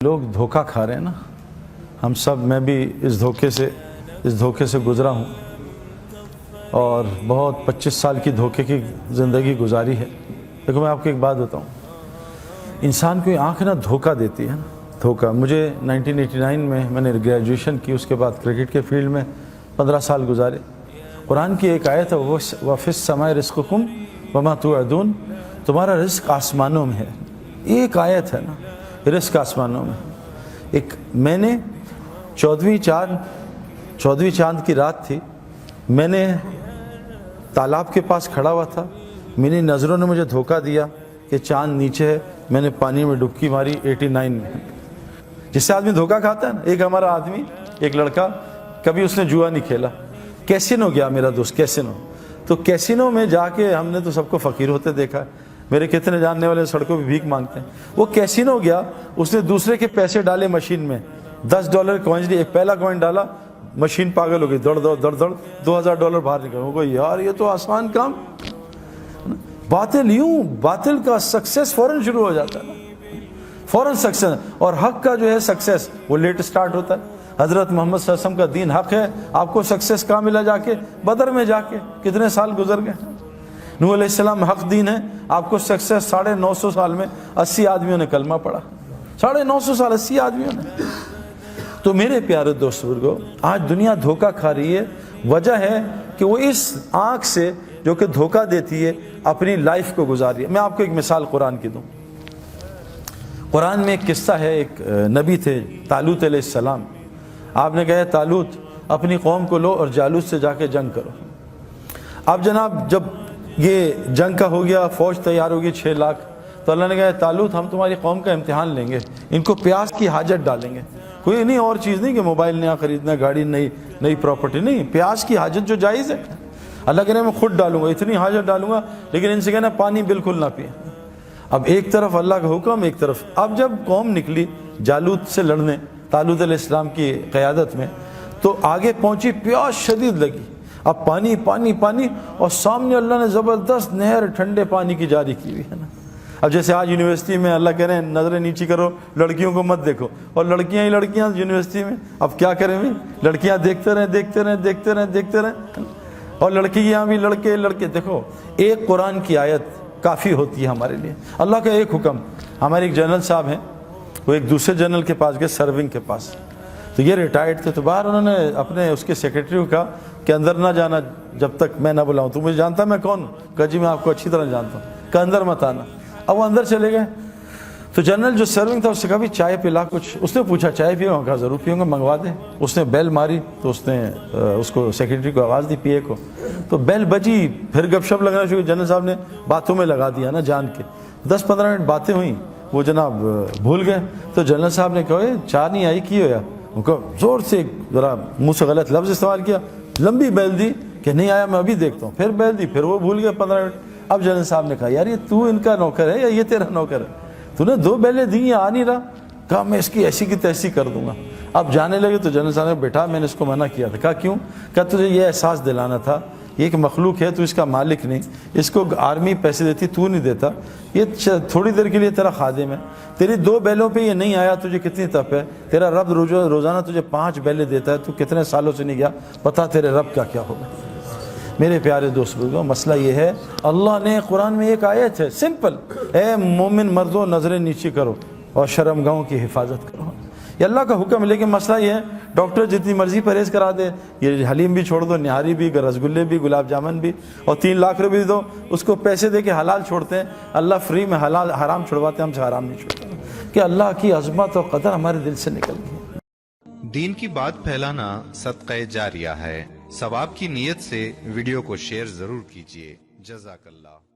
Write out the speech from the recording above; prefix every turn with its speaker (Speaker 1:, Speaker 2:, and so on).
Speaker 1: लोग धोखा खा रहे हैं ना, हम सब, मैं भी इस धोखे से गुज़रा हूँ और बहुत 25 साल की धोखे की ज़िंदगी गुजारी है। देखो मैं आपको एक बात बताऊँ, इंसान को आँख ना धोखा देती है ना, धोखा। मुझे 1989 में मैंने ग्रेजुएशन की, उसके बाद क्रिकेट के फील्ड में 15 साल गुजारे। कुरान की एक आयत है, वफ़िस समाए रिज़्क़ुकुम वमा तुअदून, तुम्हारा रिज़्क़ आसमानों में है। एक आयत है ना, रिज़्क़ आसमानों में। एक मैंने 14वीं चांद की रात थी, मैंने तालाब के पास खड़ा हुआ था, मेरी नज़रों ने मुझे धोखा दिया कि चांद नीचे है। मैंने पानी में डुबकी मारी 89 में। जिससे आदमी धोखा खाता है ना, एक हमारा आदमी, एक लड़का, कभी उसने जुआ नहीं खेला, कैसीनो गया मेरा दोस्त, कैसीनो। तो कैसीनो में जाके हमने तो सबको फ़कीर होते देखा है, मेरे कितने जानने वाले सड़कों पे भीख मांगते हैं। वो कैसीनो गया, उसने दूसरे के पैसे डाले मशीन में, $10 कॉइन्स लिए, एक पहला कॉइन डाला, मशीन पागल हो गई, दौड़ $2000 बाहर निकल। वो यार ये तो आसान काम। बातिल का सक्सेस फौरन शुरू हो जाता है ना, फौरन सक्सेस। और हक का जो है सक्सेस वो लेट स्टार्ट होता है। हज़रत मोहम्मद सल्लल्लाहु अलैहि वसल्लम का दीन हक है, आपको सक्सेस कहाँ मिला? जाके बदर में जाके। कितने साल गुजर गए। नूह अलैहिस्सलाम हक दीन है, आपको सक्सेस 950 साल में 80 आदमियों ने कलमा पढ़ा। 950 साल 80 आदमियों ने। तो मेरे प्यारे दोस्तों, आज दुनिया धोखा खा रही है। वजह है कि वो इस आँख से जो कि धोखा देती है अपनी लाइफ को गुजार रही है। मैं आपको एक मिसाल कुरान की दूँ। कुरान में एक किस्सा है, एक नबी थे तालूत अलैहिस्सलाम। आपने कहा तालूत अपनी कौम को लो और जालूत से जाके जंग करो। अब जनाब जब ये जंग का हो गया, फ़ौज तैयार होगी 6 लाख, तो अल्लाह ने कहा तालूत हम तुम्हारी कौम का इम्तिहान लेंगे, इनको प्यास की हाजत डालेंगे। कोई नहीं और चीज़ नहीं कि मोबाइल नया ख़रीदना, गाड़ी नई प्रॉपर्टी नहीं, प्यास की हाजत जो जायज़ है। अल्लाह कह रहे मैं खुद डालूंगा, इतनी हाजत डालूंगा, लेकिन इनसे कहना पानी बिल्कुल ना पिए। अब एक तरफ अल्लाह का हुक्म, एक तरफ। अब जब कौम निकली जालूत से लड़ने तालूत अलैहिस्सलाम की क़यादत में, तो आगे पहुंची, प्यास शदीद लगी। अब पानी पानी पानी, और सामने अल्लाह ने ज़बरदस्त नहर ठंडे पानी की जारी की हुई है ना। अब जैसे आज यूनिवर्सिटी में अल्लाह कह रहे हैं नज़रें नीची करो, लड़कियों को मत देखो, और लड़कियां ही लड़कियां यूनिवर्सिटी में। अब क्या करें भाई, लड़कियां देखते रहें, और लड़की यहाँ भी लड़के। देखो एक कुरान की आयत काफ़ी होती है हमारे लिए। अल्लाह का एक हुक्म। हमारे एक जनरल साहब हैं, वो एक दूसरे जनरल के पास गए, सर्विंग के पास। तो ये रिटायर्ड थे, तो बाहर उन्होंने अपने उसके सेक्रेटरी को कहा कि अंदर ना जाना जब तक मैं ना बुलाऊं। तो मुझे जानता मैं कौन हूँ? कहा जी मैं आपको अच्छी तरह जानता हूँ। कहा अंदर मत आना। अब वो अंदर चले गए। तो जनरल जो सर्विंग था उससे कहा भी चाय पिला कुछ। उसने पूछा चाय पियो? कहा ज़रूर पीऊँगा, मंगवा दे। उसने बेल मारी, तो उसने उसको सेक्रेटरी को आवाज़ दी, पीए को। तो बेल बजी, फिर गपशप लगना शुरू। जनरल साहब ने बातों में लगा दिया ना जान के। 10-15 मिनट बातें हुई, वो जनाब भूल गए। तो जनरल साहब ने कहा चाय नहीं आई, की होया? उनको ज़ोर से ज़रा मुँह से गलत लफ्ज़ इस्तेमाल किया, लंबी बैल दी कि नहीं आया मैं अभी देखता हूँ। फिर बैल दी, फिर वो भूल गया 15 मिनट। अब जनरल साहब ने कहा यार ये तू इनका नौकर है या ये तेरा नौकर है? तूने 2 बैलें दी, ये आ नहीं रहा। कहा मैं इसकी ऐसी की तैसी कर दूंगा। अब जाने लगे तो जनरल साहब ने बेटा मैंने इसको मना किया था। कहा क्यों? कहा तुझे ये एहसास दिलाना था ये एक मखलूक है, तू इसका मालिक नहीं, इसको आर्मी पैसे देती, तू नहीं देता, ये थोड़ी देर के लिए तेरा खादिम है। तेरी 2 बैलों पे ये नहीं आया, तुझे कितनी तप है? तेरा रब रोज़ाना तुझे 5 बैलें देता है, तू कितने सालों से नहीं गया, पता तेरे रब का क्या होगा। मेरे प्यारे दोस्त बुजुर्गों, मसला ये है, अल्लाह ने कुरान में एक आयत है सिंपल, ए मोमिन मर्दों नज़रें नीची करो और शर्मगाहों की हिफाजत करो। ये अल्लाह का हुक्म है। लेकिन मसला ये है, डॉक्टर जितनी मर्जी परहेज़ करा दे, ये हलीम भी छोड़ दो, निहारी भी, रसगुल्ले भी, गुलाब जामुन भी, और 3 लाख रुपये दो, उसको पैसे दे के हलाल छोड़ते हैं। अल्लाह फ्री में हलाल हराम छुड़वाते हैं, हमसे हराम नहीं छुड़वाते। कि अल्लाह की अज़मत और कदर हमारे दिल से निकल गई।
Speaker 2: दीन की बात फैलाना सदक़े जारिया है। सवाब की नीयत से वीडियो को शेयर जरूर कीजिए। जज़ाकल्लाह।